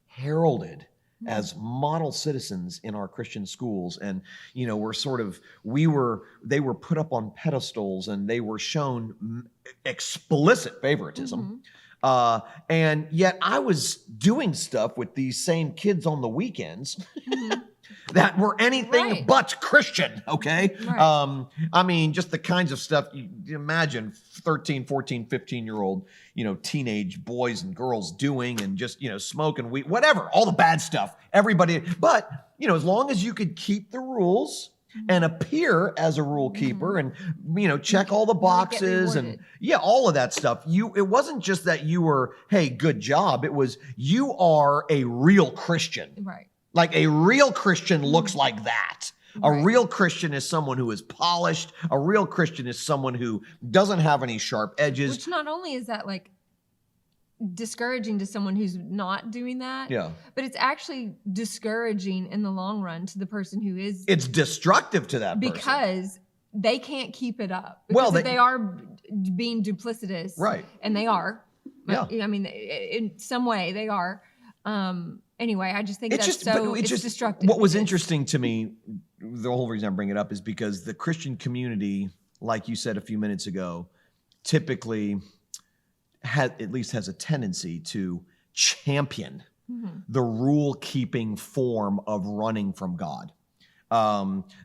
heralded as model citizens in our Christian schools. And, they were put up on pedestals and they were shown explicit favoritism. And yet I was doing stuff with these same kids on the weekends that were anything but Christian, okay? Right. Just the kinds of stuff you imagine 13, 14, 15-year-old, teenage boys and girls doing and just, smoking weed, whatever, all the bad stuff. Everybody, but, as long as you could keep the rules and appear as a rule keeper and, check all the boxes and all of that stuff. It wasn't just that you were, hey, good job. It was, you are a real Christian. Right. Like a real Christian looks like that. A Right. real Christian is someone who is polished. A real Christian is someone who doesn't have any sharp edges. Which not only is that like discouraging to someone who's not doing that, but it's actually discouraging in the long run to the person who is. It's destructive to that person. Because they can't keep it up. Because they are being duplicitous. Right. And they are. Yeah. I mean, in some way they are. Anyway, I just think it's destructive. What was interesting to me, the whole reason I bring it up is because the Christian community, like you said a few minutes ago, typically at least has a tendency to champion the rule-keeping form of running from God.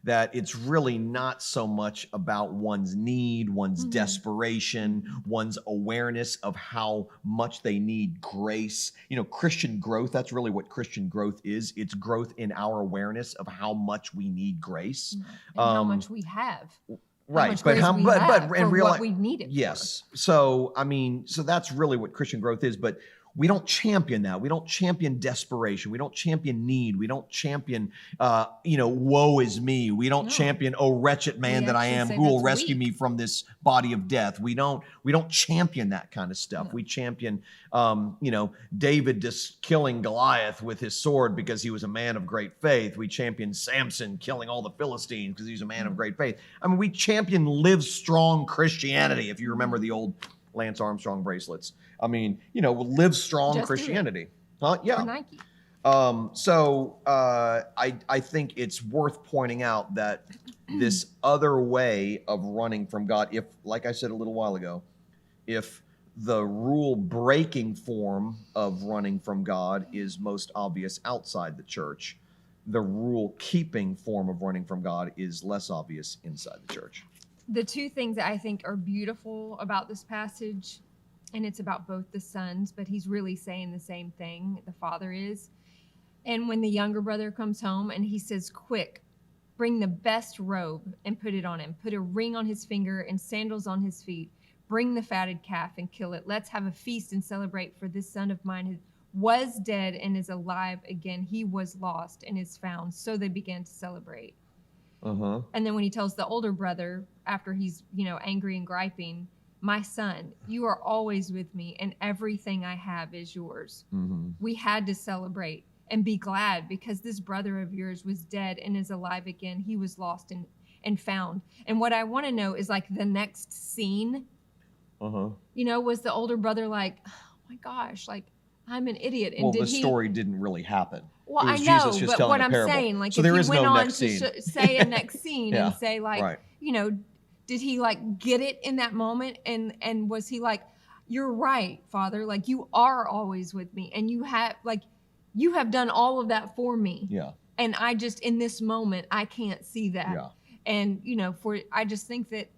That it's really not so much about one's need, one's desperation, one's awareness of how much they need grace. Christian growth, that's really what Christian growth is. It's growth in our awareness of how much we need grace. And how much we have. Right, but in real life, we need it. Yes. So that's really what Christian growth is. But we don't champion that. We don't champion desperation. We don't champion need. We don't champion, woe is me. We don't champion, oh wretched man that I am, who will rescue me from this body of death. We don't champion that kind of stuff. No. We champion, David just killing Goliath with his sword because he was a man of great faith. We champion Samson killing all the Philistines because he was a man of great faith. We champion live strong Christianity. If you remember the old Lance Armstrong bracelets. Live strong just Christianity. Yeah. Nike. I think it's worth pointing out that this other way of running from God, if, like I said a little while ago, if the rule breaking form of running from God is most obvious outside the church, the rule keeping form of running from God is less obvious inside the church. The two things that I think are beautiful about this passage, and it's about both the sons, but he's really saying the same thing, the father is. And when the younger brother comes home and he says, quick, bring the best robe and put it on him. Put a ring on his finger and sandals on his feet. Bring the fatted calf and kill it. Let's have a feast and celebrate, for this son of mine who was dead and is alive again. He was lost and is found. So they began to celebrate. Uh-huh. And then when he tells the older brother, after he's, angry and griping, my son, you are always with me and everything I have is yours. Mm-hmm. We had to celebrate and be glad because this brother of yours was dead and is alive again. He was lost and found. And what I want to know is like the next scene, was the older brother like, oh my gosh, like I'm an idiot. And the story didn't really happen. Well, I know, but what I'm saying, like, so if there he is went no on next to scene. say a next scene and say, like, right. Did he like get it in that moment? And was he like, you're right, Father, like you are always with me, and you have done all of that for me. Yeah. And I just in this moment I can't see that. Yeah. And I just think that,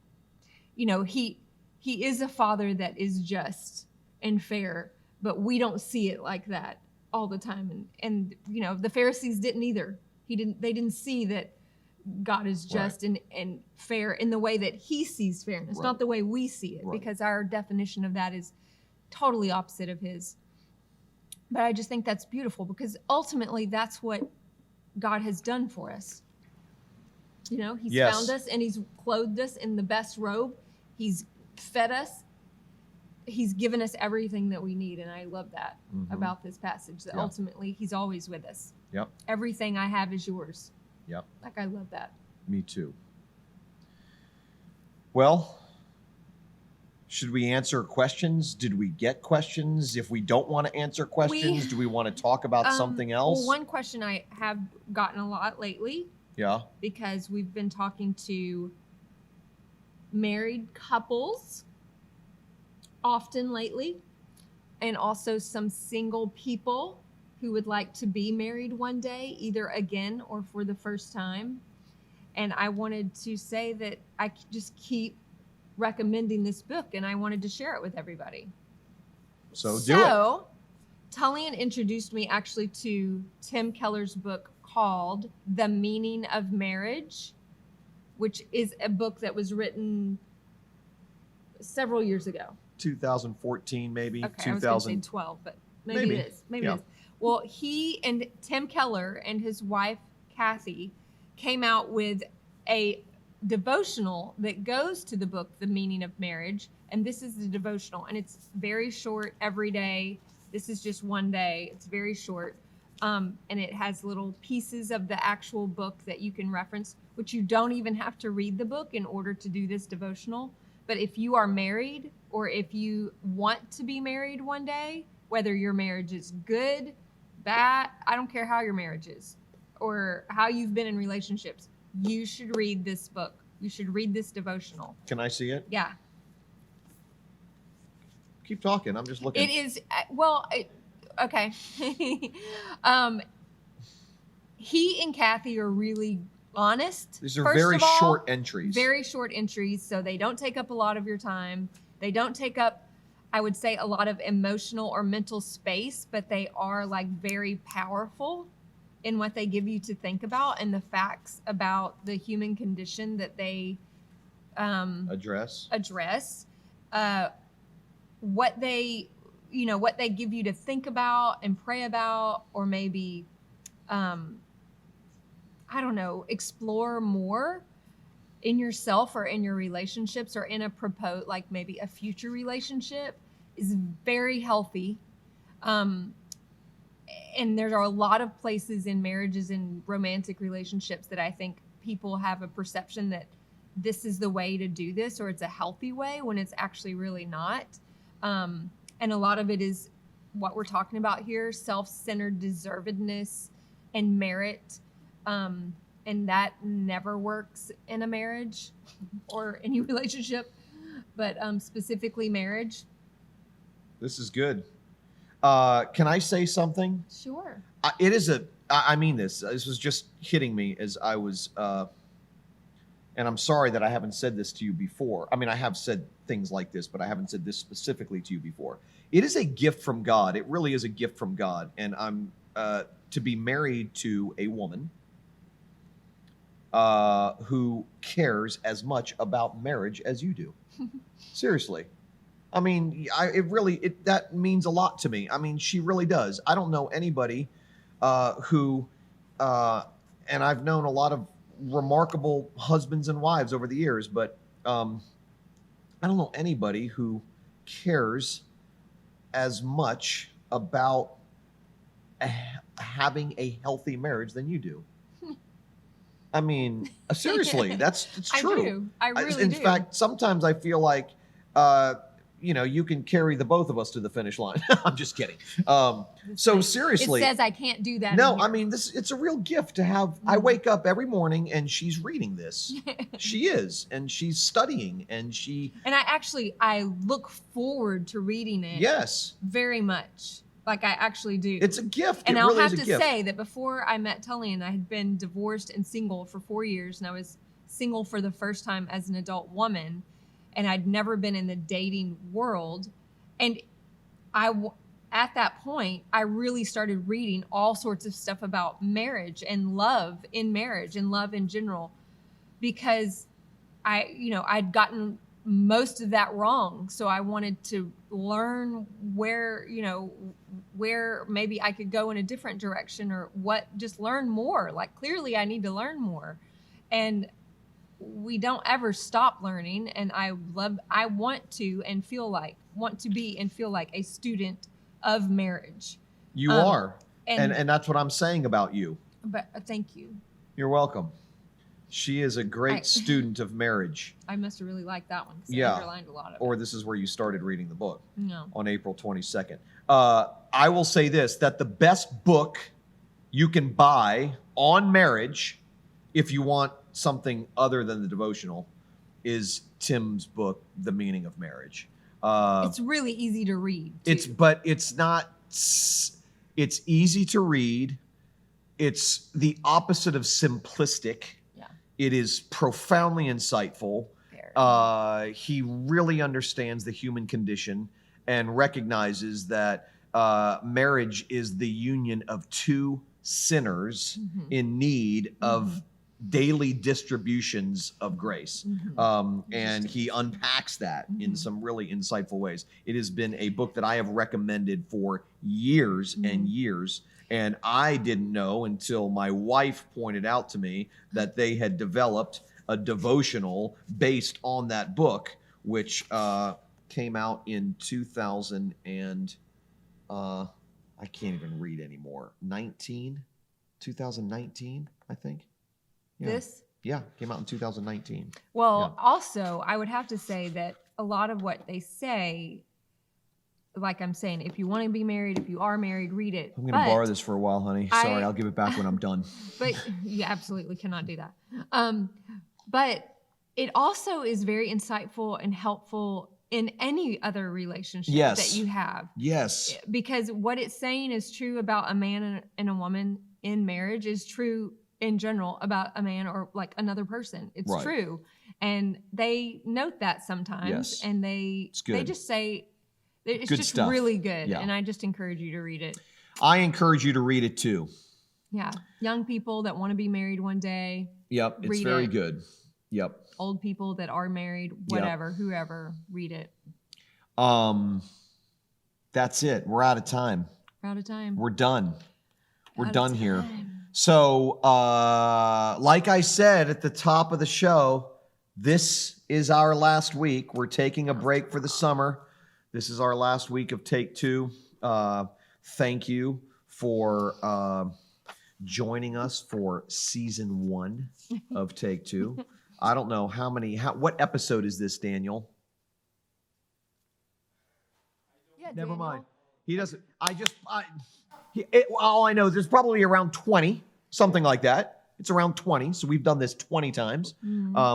he is a father that is just and fair, but we don't see it like that all the time. And the Pharisees didn't either. They didn't see that God is just and fair in the way that he sees fairness, not the way we see it, because our definition of that is totally opposite of his. But I just think that's beautiful because ultimately that's what God has done for us. He's found us and he's clothed us in the best robe. He's fed us. He's given us everything that we need. And I love that about this passage, that ultimately he's always with us. Yep. Everything I have is yours. Yep. Like, I love that. Me too. Well, should we answer questions? Did we get questions? If we don't want to answer questions, do we want to talk about something else? Well, one question I have gotten a lot lately. Yeah. Because we've been talking to married couples often lately, and also some single people who would like to be married one day, either again or for the first time. And I wanted to say that I just keep recommending this book, and I wanted to share it with everybody. So do it. Tullian introduced me actually to Tim Keller's book called The Meaning of Marriage. which is a book that was written several years ago. 2014, maybe. Okay, I was going to say 12, but maybe it is. Maybe Yeah. it is. Well, he and Tim Keller and his wife, Kathy, came out with a devotional that goes to the book, The Meaning of Marriage. And this is the devotional. And it's very short every day. This is just one day. It's very short. And it has little pieces of the actual book that you can reference, which you don't even have to read the book in order to do this devotional. But if you are married, or if you want to be married one day, whether your marriage is good, bad, I don't care how your marriage is or how you've been in relationships, you should read this book. You should read this devotional. Can I see it? Yeah. Keep talking. I'm just looking. It is, okay. He and Kathy are really honest. These are first very of all. short entries. Very short entries, so they don't take up a lot of your time. They don't take up, I would say, a lot of emotional or mental space, but they are like very powerful in what they give you to think about and the facts about the human condition that they address. What they give you to think about and pray about, or maybe, I don't know, explore more in yourself or in your relationships or in like maybe a future relationship, is very healthy. And there are a lot of places in marriages and romantic relationships that I think people have a perception that this is the way to do this, or it's a healthy way, when it's actually really not. And a lot of it is what we're talking about here, self-centered deservedness and merit. And that never works in a marriage or any relationship, but specifically marriage. This is good. Can I say something? Sure. I mean this. This was just hitting me as I was, and I'm sorry that I haven't said this to you before. I mean, I have said things like this, but I haven't said this specifically to you before. It is a gift from God. It really is a gift from God. And I'm to be married to a woman who cares as much about marriage as you do. Seriously. I mean, that means a lot to me. I mean, she really does. I don't know anybody who, and I've known a lot of remarkable husbands and wives over the years, but I don't know anybody who cares as much about having a healthy marriage than you do. I mean, seriously, it's true. I really do. In fact, sometimes I feel like, you can carry the both of us to the finish line. I'm just kidding. So seriously, it says I can't do that. No, I mean, it's a real gift to have. I wake up every morning and she's reading this. She is, and she's studying, and I look forward to reading it. Yes. Very much. Like I actually do. It's a gift. And it I'll really have is a to gift. say that before I met Tullian, I had been divorced and single for 4 years, and I was single for the first time as an adult woman, and I'd never been in the dating world. And at that point, I really started reading all sorts of stuff about marriage and love in marriage and love in general, because I'd gotten most of that wrong. So I wanted to learn where maybe I could go in a different direction, or just learn more. Like, clearly I need to learn more. And we don't ever stop learning. And I want to be and feel like a student of marriage. You are. And that's what I'm saying about you. But thank you. You're welcome. She is a great student of marriage. I must have really liked that one, because Yeah. I underlined a lot of it. Or this is where you started reading the book. No. On April 22nd. I will say this, that the best book you can buy on marriage, if you want something other than the devotional, is Tim's book, The Meaning of Marriage. It's really easy to read, too. It's easy to read. It's the opposite of simplistic. Yeah. It is profoundly insightful. He really understands the human condition and recognizes that marriage is the union of two sinners in need of daily distributions of grace. And he unpacks that in some really insightful ways. It has been a book that I have recommended for years and years. And I didn't know until my wife pointed out to me that they had developed a devotional based on that book, which came out in 2000 and I can't even read anymore. 2019, I think. Yeah. This? Yeah, came out in 2019. Well, also, I would have to say that a lot of what they say, like I'm saying, if you want to be married, if you are married, read it. I'm going to borrow this for a while, honey. Sorry, I'll give it back when I'm done. But you absolutely cannot do that. But it also is very insightful and helpful in any other relationship that you have. Yes. Because what it's saying is true about a man and a woman in marriage is true in general about a man or like another person. It's true. And they note that sometimes and they just say it's good just stuff. Really good. Yeah. And I just encourage you to read it. I encourage you to read it too. Yeah. Young people that want to be married one day. Yep. It's very good. Yep. Old people that are married, whatever, whoever, read it. That's it. We're out of time. We're out of time. We're done. We're done here. So, like I said at the top of the show, this is our last week. We're taking a break for the summer. This is our last week of Take Two. Thank you for joining us for season 1 of Take Two. I don't know what episode is this, Daniel? Yeah, Never mind. He doesn't. All I know is there's probably around 20, something like that. It's around 20. So we've done this 20 times.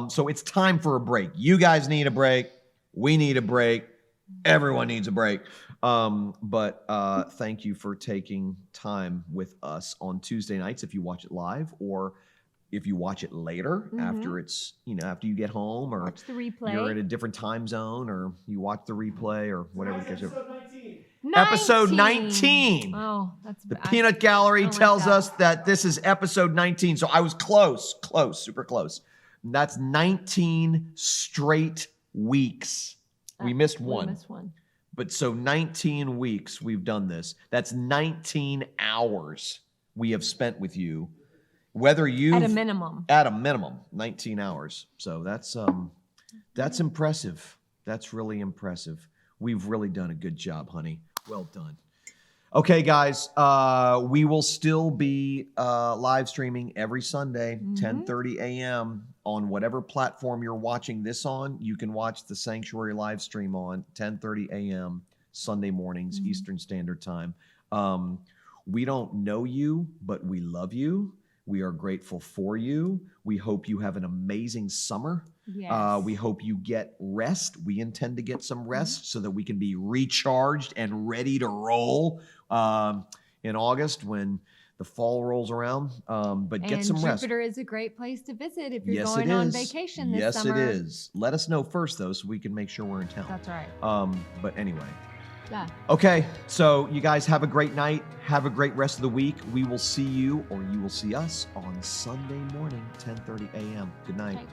So it's time for a break. You guys need a break. We need a break. Everyone needs a break. But thank you for taking time with us on Tuesday nights if you watch it live, or if you watch it later after it's, after you get home, or watch the replay. You're in a different time zone, or you watch the replay, or whatever. Episode 19. Episode 19. Oh, that's the Peanut Gallery tells us that this is episode 19. So I was close, super close. And that's 19 straight weeks. We missed one. But so 19 weeks we've done this. That's 19 hours we have spent with you. Whether you at a minimum, 19 hours. So that's impressive. That's really impressive. We've really done a good job, honey. Well done. Okay, guys, we will still be live streaming every Sunday, 10:30 a.m. on whatever platform you're watching this on. You can watch the Sanctuary live stream on 10:30 a.m. Sunday mornings, Eastern Standard Time. We don't know you, but we love you. We are grateful for you. We hope you have an amazing summer. Yes. We hope you get rest. We intend to get some rest so that we can be recharged and ready to roll in August when the fall rolls around. But get some rest. Jupiter is a great place to visit if you're going on vacation this summer. Yes, it is. Let us know first, though, so we can make sure we're in town. That's right. But anyway. Yeah. Okay, so you guys have a great night. Have a great rest of the week. We will see you, or you will see us, on Sunday morning, 10:30 a.m. Good night. Okay.